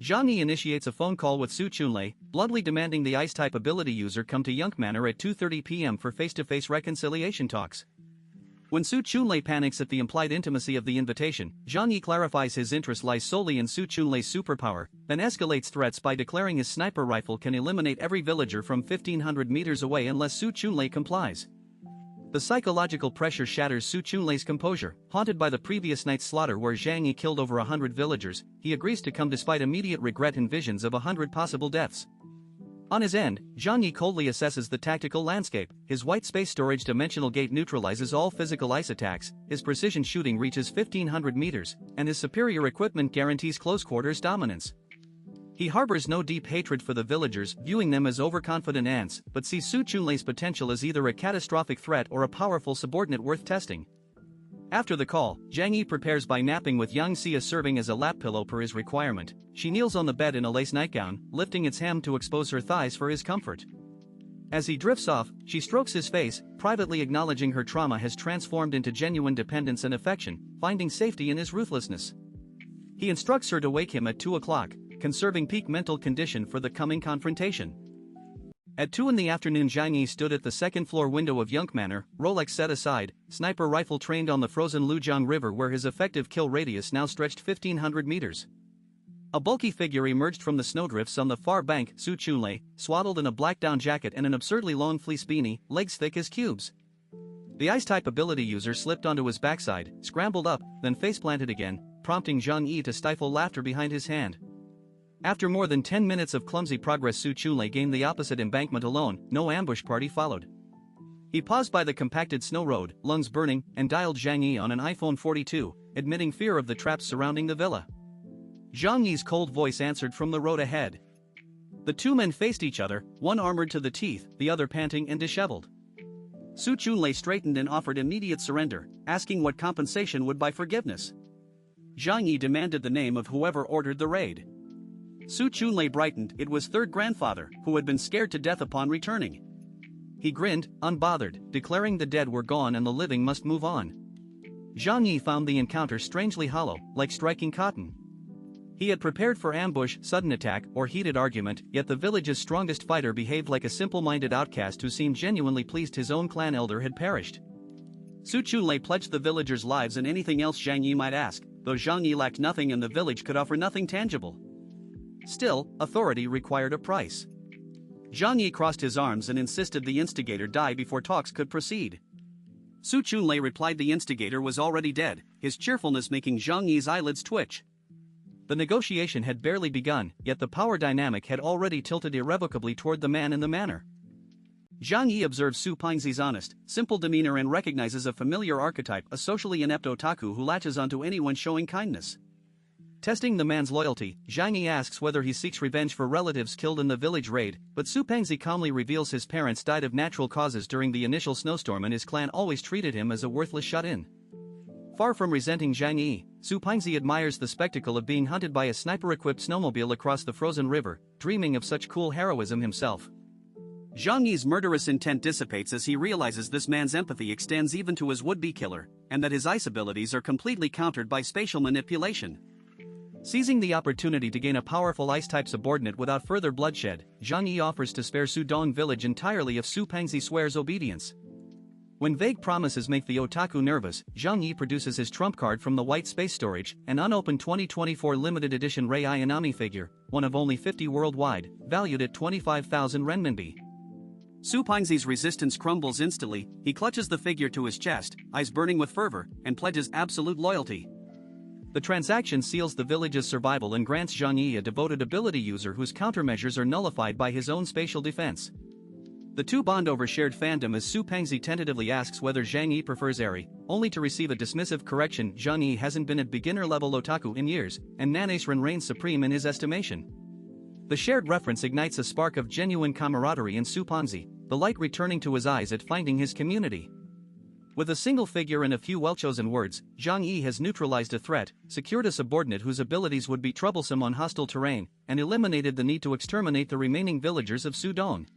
Zhang Yi initiates a phone call with Su Chunlei, bluntly demanding the Ice-type ability user come to Yunk Manor at 2:30 p.m. for face-to-face reconciliation talks. When Su Chunlei panics at the implied intimacy of the invitation, Zhang Yi clarifies his interest lies solely in Su Chunlei's superpower, then escalates threats by declaring his sniper rifle can eliminate every villager from 1,500 meters away unless Su Chunlei complies. The psychological pressure shatters Su Chunlei's composure. Haunted by the previous night's slaughter where Zhang Yi killed over 100 villagers, he agrees to come despite immediate regret and visions of 100 possible deaths. On his end, Zhang Yi coldly assesses the tactical landscape. His white space storage dimensional gate neutralizes all physical ice attacks, his precision shooting reaches 1,500 meters, and his superior equipment guarantees close-quarters dominance. He harbors no deep hatred for the villagers, viewing them as overconfident ants, but sees Su Chunlei's potential as either a catastrophic threat or a powerful subordinate worth testing. After the call, Zhang Yi prepares by napping with Yang Xia serving as a lap pillow per his requirement. She kneels on the bed in a lace nightgown, lifting its hem to expose her thighs for his comfort. As he drifts off, she strokes his face, privately acknowledging her trauma has transformed into genuine dependence and affection, finding safety in his ruthlessness. He instructs her to wake him at 2 o'clock, conserving peak mental condition for the coming confrontation. At 2 in the afternoon, Zhang Yi stood at the second-floor window of Yunk Manor, Rolex set aside, sniper rifle trained on the frozen Lujiang River where his effective kill radius now stretched 1,500 meters. A bulky figure emerged from the snowdrifts on the far bank, Su Chunlei, swaddled in a black down jacket and an absurdly long fleece beanie, legs thick as cubes. The Ice-type ability user slipped onto his backside, scrambled up, then face-planted again, prompting Zhang Yi to stifle laughter behind his hand. After more than 10 minutes of clumsy progress, Su Chunlei gained the opposite embankment alone. No ambush party followed. He paused by the compacted snow road, lungs burning, and dialed Zhang Yi on an iPhone 42, admitting fear of the traps surrounding the villa. Zhang Yi's cold voice answered from the road ahead. The two men faced each other, one armored to the teeth, the other panting and disheveled. Su Chunlei straightened and offered immediate surrender, asking what compensation would buy forgiveness. Zhang Yi demanded the name of whoever ordered the raid. Su Chunlei brightened. It was third grandfather, who had been scared to death upon returning. He grinned, unbothered, declaring the dead were gone and the living must move on. Zhang Yi found the encounter strangely hollow, like striking cotton. He had prepared for ambush, sudden attack, or heated argument, yet the village's strongest fighter behaved like a simple-minded outcast who seemed genuinely pleased his own clan elder had perished. Su Chunlei pledged the villagers' lives and anything else Zhang Yi might ask, though Zhang Yi lacked nothing and the village could offer nothing tangible. Still, authority required a price. Zhang Yi crossed his arms and insisted the instigator die before talks could proceed. Su Chunlei replied the instigator was already dead, his cheerfulness making Zhang Yi's eyelids twitch. The negotiation had barely begun, yet the power dynamic had already tilted irrevocably toward the man in the manor. Zhang Yi observes Su Pingzi's honest, simple demeanor and recognizes a familiar archetype, a socially inept otaku who latches onto anyone showing kindness. Testing the man's loyalty, Zhang Yi asks whether he seeks revenge for relatives killed in the village raid, but Su Pingzi calmly reveals his parents died of natural causes during the initial snowstorm and his clan always treated him as a worthless shut-in. Far from resenting Zhang Yi, Su Pingzi admires the spectacle of being hunted by a sniper-equipped snowmobile across the frozen river, dreaming of such cool heroism himself. Zhang Yi's murderous intent dissipates as he realizes this man's empathy extends even to his would-be killer, and that his ice abilities are completely countered by spatial manipulation. Seizing the opportunity to gain a powerful ice-type subordinate without further bloodshed, Zhang Yi offers to spare Sudong village entirely if Su Pingzi swears obedience. When vague promises make the otaku nervous, Zhang Yi produces his trump card from the white space storage, an unopened 2024 limited edition Rei Ayanami figure, one of only 50 worldwide, valued at 25,000 renminbi. Su Pingzi's resistance crumbles instantly. He clutches the figure to his chest, eyes burning with fervor, and pledges absolute loyalty. The transaction seals the village's survival and grants Zhang Yi a devoted ability user whose countermeasures are nullified by his own spatial defense. The two bond over shared fandom as Su Pingzi tentatively asks whether Zhang Yi prefers Eri, only to receive a dismissive correction. Zhang Yi hasn't been at beginner-level otaku in years, and Nanesran reigns supreme in his estimation. The shared reference ignites a spark of genuine camaraderie in Su Pingzi, the light returning to his eyes at finding his community. With a single figure and a few well-chosen words, Zhang Yi has neutralized a threat, secured a subordinate whose abilities would be troublesome on hostile terrain, and eliminated the need to exterminate the remaining villagers of Sudong.